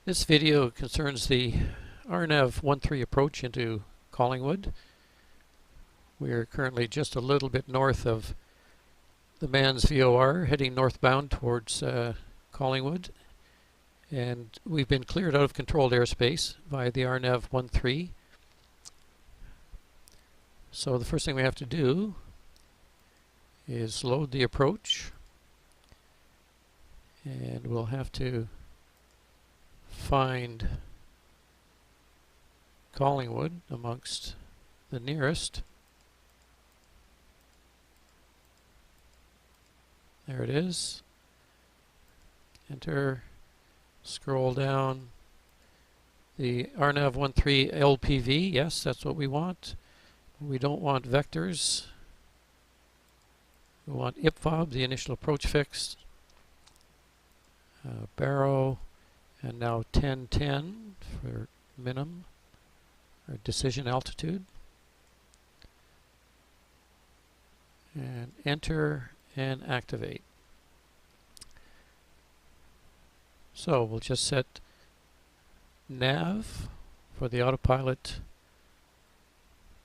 This video concerns the Rnav 1.3 approach into Collingwood. We are currently just a little bit north of the Mans VOR, heading northbound towards Collingwood, and we've been cleared out of controlled airspace by the Rnav 1.3. So the first thing we have to do is load the approach, and we'll have to find Collingwood amongst the nearest. There it is. Enter, scroll down. The Rnav 1.3 LPV, yes, that's what we want. We don't want vectors. We want IPFOB, the initial approach fix, baro, and now 1010 for minimum or decision altitude. And enter and activate. So we'll just set nav for the autopilot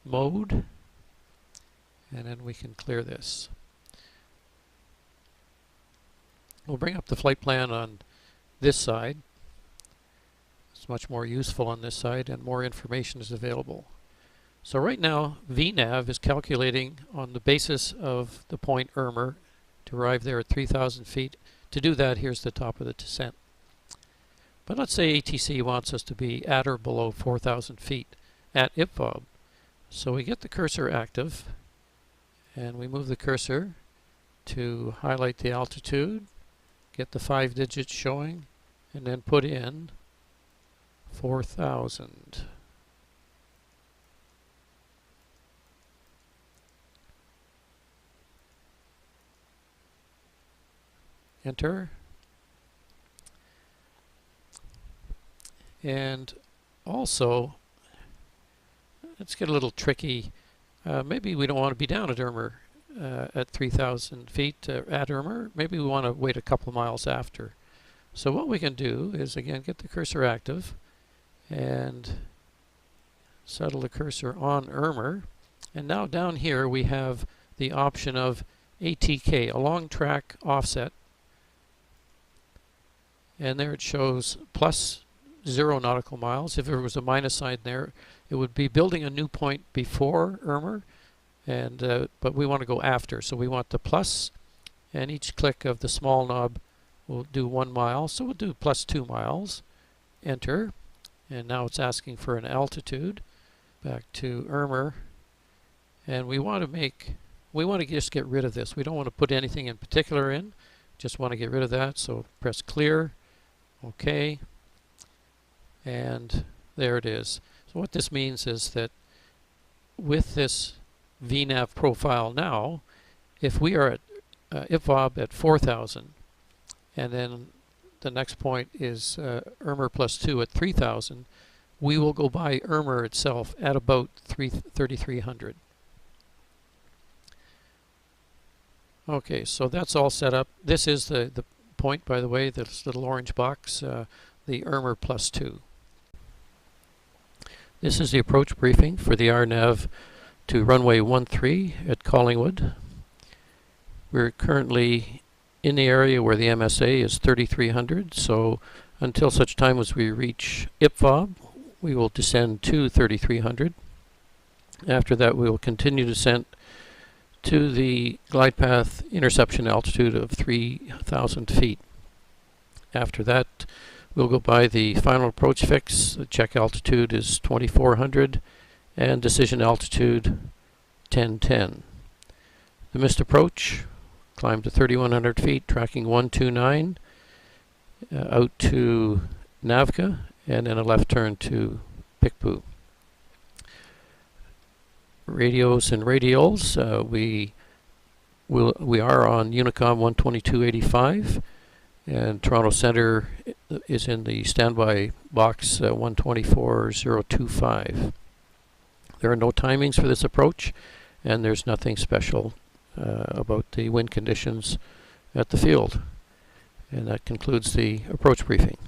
mode, and then we can clear this. We'll bring up the flight plan on this side. It's much more useful on this side, and more information is available. So right now, VNav is calculating on the basis of the point Irmer to arrive there at 3,000 feet. To do that, here's the top of the descent. But let's say ATC wants us to be at or below 4,000 feet at IPFOB. So we get the cursor active, and we move the cursor to highlight the altitude, get the 5 digits showing, and then put in 4,000. Enter. And also, let's get a little tricky. Maybe we don't want to be down at Irmer at 3,000 feet at Irmer. Maybe we want to wait a couple miles after. So what we can do is, again, get the cursor active and settle the cursor on Irmer. And now down here we have the option of ATK, a long track offset. And there it shows plus 0 nautical miles. If there was a minus sign there, it would be building a new point before Irmer, and but we want to go after. So we want the plus, and each click of the small knob will do 1 mile. So we'll do plus 2 miles. Enter, and now it's asking for an altitude. Back to Irmer, and we want to just get rid of this. We don't want to put anything in particular in. Just want to get rid of that. So press clear. OK. And there it is. So what this means is that with this VNav profile now, if we are at IPFOB at 4,000, and then the next point is Irmer plus 2 at 3,000, we will go by Irmer itself at about 3,300. Okay, so that's all set up. This is the point, by the way, this little orange box, the Irmer plus 2. This is the approach briefing for the Rnav to runway 13 at Collingwood. We're currently in the area where the MSA is 3,300, so until such time as we reach IPFOB, we will descend to 3,300. After that, we will continue descent to the glide path interception altitude of 3,000 feet. After that, we'll go by the final approach fix. The check altitude is 2,400 and decision altitude 1010. The missed approach, climb to 3,100 feet, tracking 129 out to Navka, and then a left turn to Pikpu. Radios and radials, we are on Unicom 122.85, and Toronto Centre is in the standby box 124.025. There are no timings for this approach, and there's nothing special about the wind conditions at the field. And that concludes the approach briefing.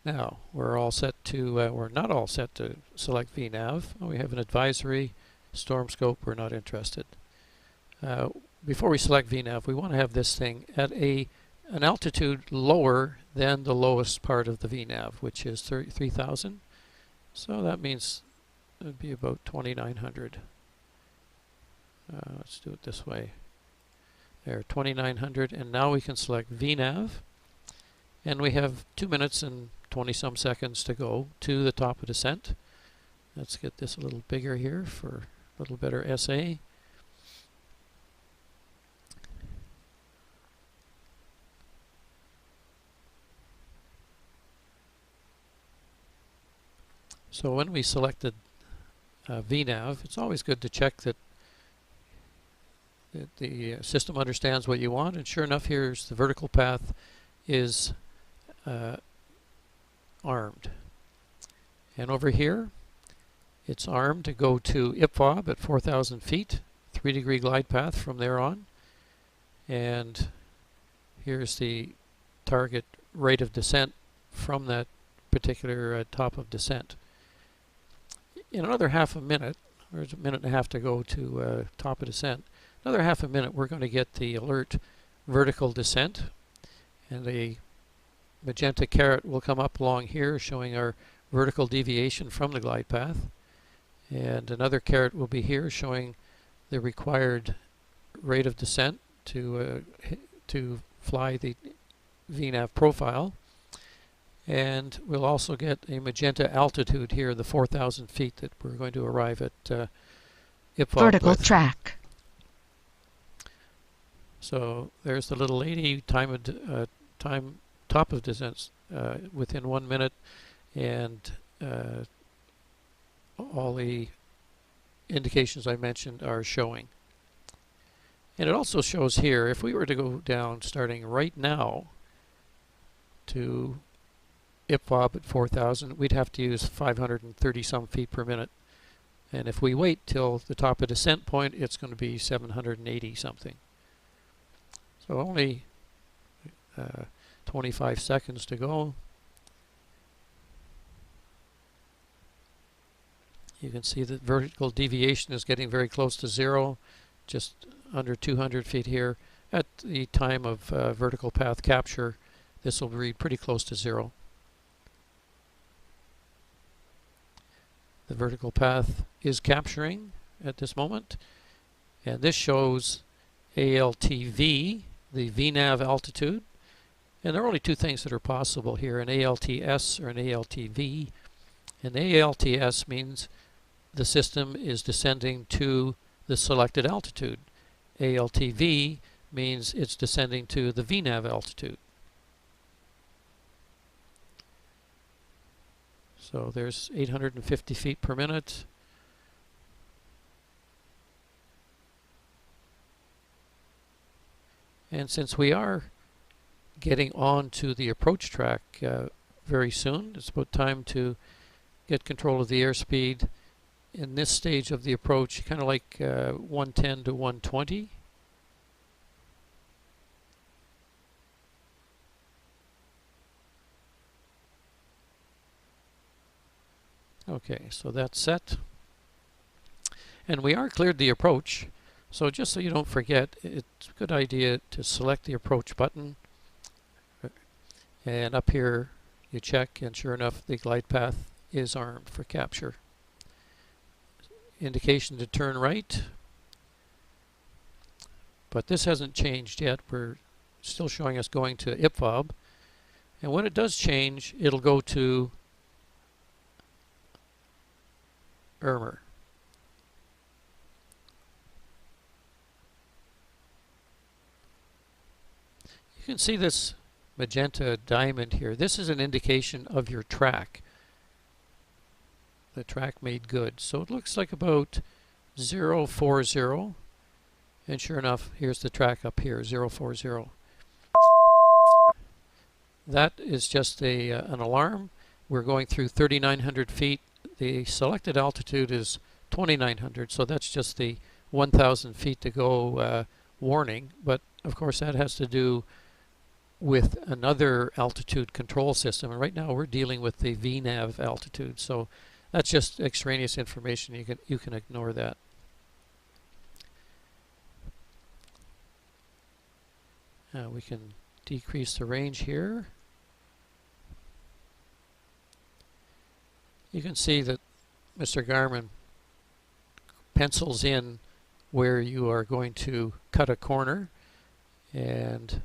Now, we're all set to, we're not all set to select VNav. We have an advisory, storm scope, we're not interested. Before we select VNav, we want to have this thing at an altitude lower than the lowest part of the VNav, which is 3,000. So that means it would be about 2,900. Let's do it this way. There, 2,900, and now we can select VNav. And we have 2 minutes and 20-some seconds to go to the top of descent. Let's get this a little bigger here for a little better SA. So when we selected VNav, it's always good to check that the system understands what you want. And sure enough, here's the vertical path is armed. And over here, it's armed to go to IPFOB at 4,000 feet, 3-degree glide path from there on. And here's the target rate of descent from that particular top of descent. In another half a minute, there's a minute and a half to go to top of descent. Another half a minute, we're going to get the alert vertical descent, and the magenta caret will come up along here showing our vertical deviation from the glide path, and another caret will be here showing the required rate of descent to fly the VNav profile. And we'll also get a magenta altitude here, the 4,000 feet that we're going to arrive at IPFOB vertical with. track. So there's the little lady, time top of descent within 1 minute, and all the indications I mentioned are showing. And it also shows here, if we were to go down starting right now to IPFOB at 4,000, we'd have to use 530 some feet per minute. And if we wait till the top of descent point, it's going to be 780 something. So only 25 seconds to go. You can see that vertical deviation is getting very close to zero, just under 200 feet here. At the time of vertical path capture, this will read pretty close to zero. The vertical path is capturing at this moment, and this shows ALTV, the VNav altitude. And there are only two things that are possible here, an ALTS or an ALTV. An ALTS means the system is descending to the selected altitude. ALTV means it's descending to the VNav altitude. So there's 850 feet per minute. And since we are getting on to the approach track very soon, it's about time to get control of the airspeed. In this stage of the approach, kind of like 110 to 120. Okay, so that's set. And we are cleared the approach. So just so you don't forget, it's a good idea to select the approach button. And up here you check, and sure enough the glide path is armed for capture. Indication to turn right. But this hasn't changed yet. We're still showing us going to IPFOB. And when it does change, it'll go to Irmer. You can see this magenta diamond here. This is an indication of your track. The track made good. So it looks like about 040. And sure enough, here's the track up here, 040. That is just an alarm. We're going through 3,900 feet. The selected altitude is 2,900, so that's just the 1,000 feet to go warning. But of course that has to do with another altitude control system. And right now we're dealing with the Rnav altitude, so that's just extraneous information. You can ignore that. We can decrease the range here. You can see that Mr. Garmin pencils in where you are going to cut a corner, and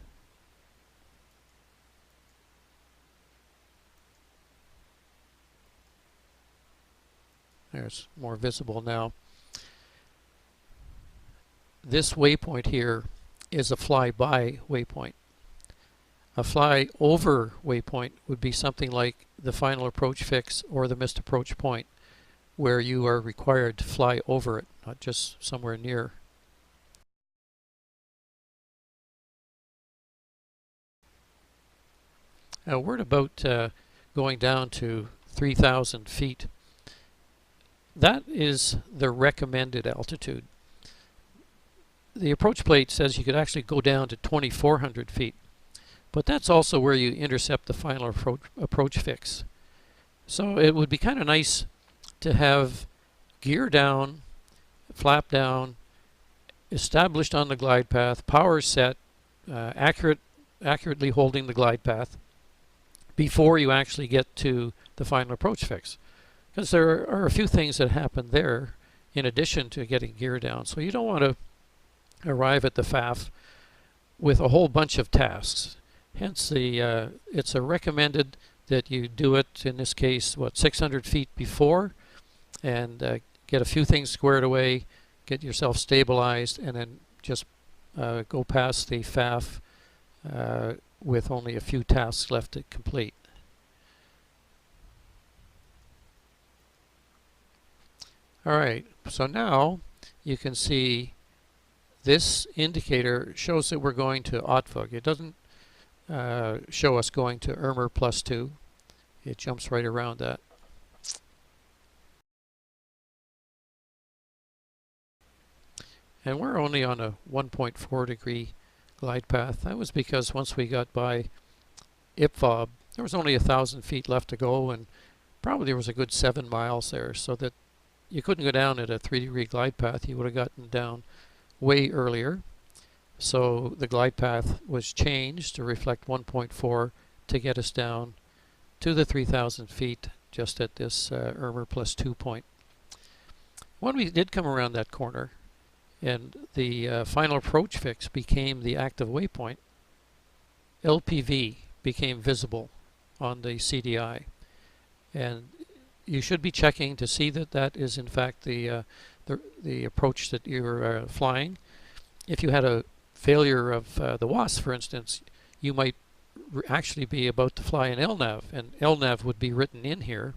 there's more visible now. This waypoint here is a fly-by waypoint. A fly-over waypoint would be something like the final approach fix or the missed approach point, where you are required to fly over it, not just somewhere near. A word about going down to 3,000 feet. That is the recommended altitude. The approach plate says you could actually go down to 2,400 feet, but that's also where you intercept the final approach fix. So it would be kind of nice to have gear down, flap down, established on the glide path, power set, accurately holding the glide path before you actually get to the final approach fix. Because there are a few things that happen there in addition to getting gear down. So you don't want to arrive at the FAF with a whole bunch of tasks. Hence, it's recommended that you do it, in this case, 600 feet before, and get a few things squared away, get yourself stabilized, and then just go past the FAF with only a few tasks left to complete. Alright, so now you can see this indicator shows that we're going to Otvug. It doesn't show us going to Irmer +2. It jumps right around that. And we're only on a 1.4 degree glide path. That was because once we got by Ipfob, there was only 1,000 feet left to go, and probably there was a good 7 miles there, so that you couldn't go down at a 3-degree glide path. You would have gotten down way earlier. So the glide path was changed to reflect 1.4 to get us down to the 3,000 feet just at this Irmer +2 point. When we did come around that corner and the final approach fix became the active waypoint, LPV became visible on the CDI, and you should be checking to see that that is in fact the approach that you're flying. If you had a failure of the WASP, for instance, you might actually be about to fly an LNAV, and LNAV would be written in here,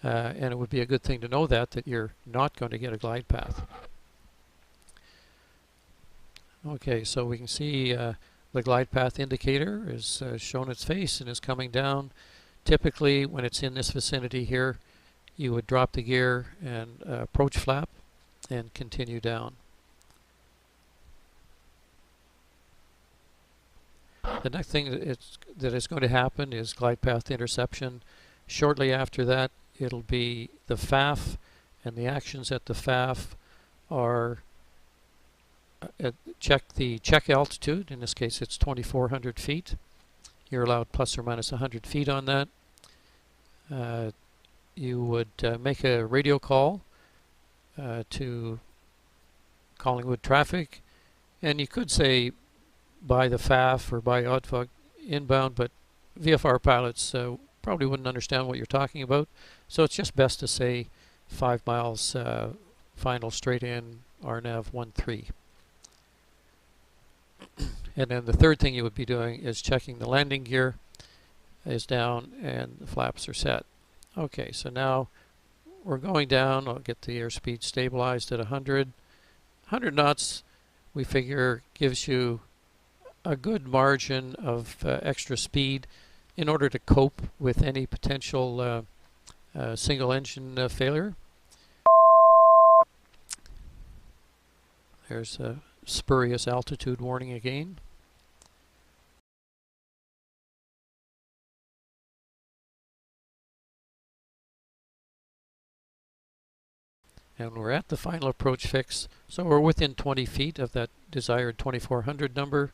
and it would be a good thing to know that you're not going to get a glide path. Okay, so we can see the glide path indicator is shown its face and is coming down. Typically, when it's in this vicinity here, you would drop the gear and approach flap and continue down. The next thing that is going to happen is glide path interception. Shortly after that, it'll be the FAF, and the actions at the FAF are check the check altitude. In this case, it's 2,400 feet. You're allowed plus or minus 100 feet on that. You would make a radio call to Collingwood traffic, and you could say by the FAF or by Otvug inbound, but VFR pilots probably wouldn't understand what you're talking about, so it's just best to say 5 miles final straight in Rnav 13. And then the third thing you would be doing is checking the landing gear is down and the flaps are set. Okay, so now we're going down. I'll get the airspeed stabilized at 100. 100 knots, we figure, gives you a good margin of extra speed in order to cope with any potential single engine failure. There's a spurious altitude warning again. And we're at the final approach fix, so we're within 20 feet of that desired 2400 number.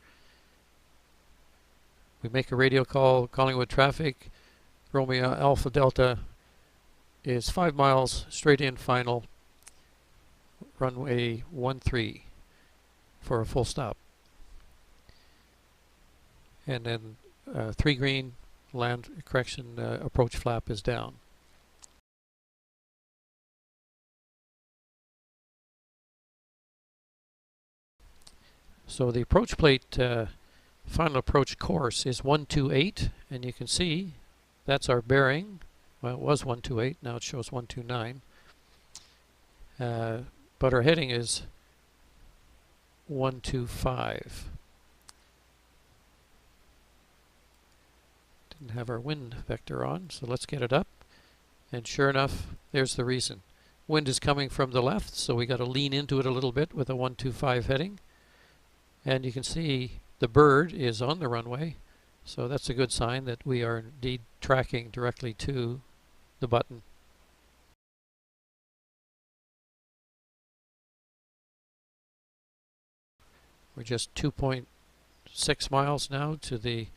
We make a radio call, Collingwood traffic, Romeo Alpha Delta is 5 miles, straight in final, runway 13 for a full stop. And then 3 green, land correction, approach flap is down. So the approach plate final approach course is 128, and you can see that's our bearing. Well, it was 128, now it shows 129. But our heading is 125. Didn't have our wind vector on, so let's get it up. And sure enough, there's the reason. Wind is coming from the left, so we got to lean into it a little bit with a 125 heading. And you can see the bird is on the runway, so that's a good sign that we are indeed tracking directly to the button. We're just 2.6 miles now to the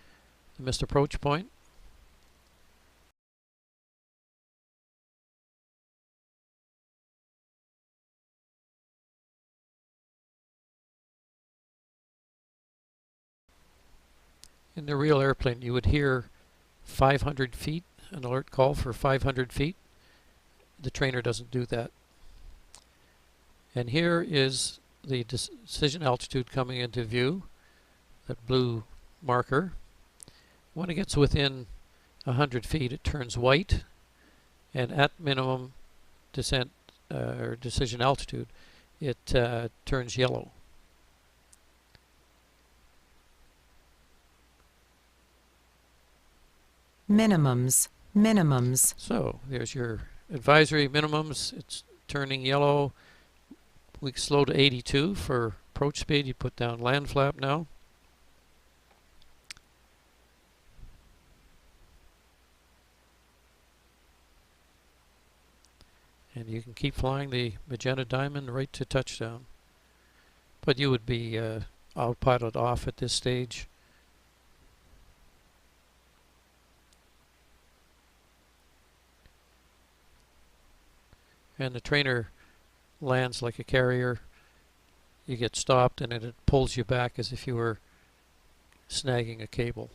missed approach point. In the real airplane, you would hear 500 feet, an alert call for 500 feet. The trainer doesn't do that. And here is the decision altitude coming into view, that blue marker. When it gets within 100 feet, it turns white, and at minimum descent or decision altitude, it turns yellow. Minimums, minimums. So there's your advisory minimums. It's turning yellow. We slow to 82 for approach speed. You put down land flap now. And you can keep flying the magenta diamond right to touchdown. But you would be autopilot off at this stage. And the trainer lands like a carrier. You get stopped and it pulls you back as if you were snagging a cable.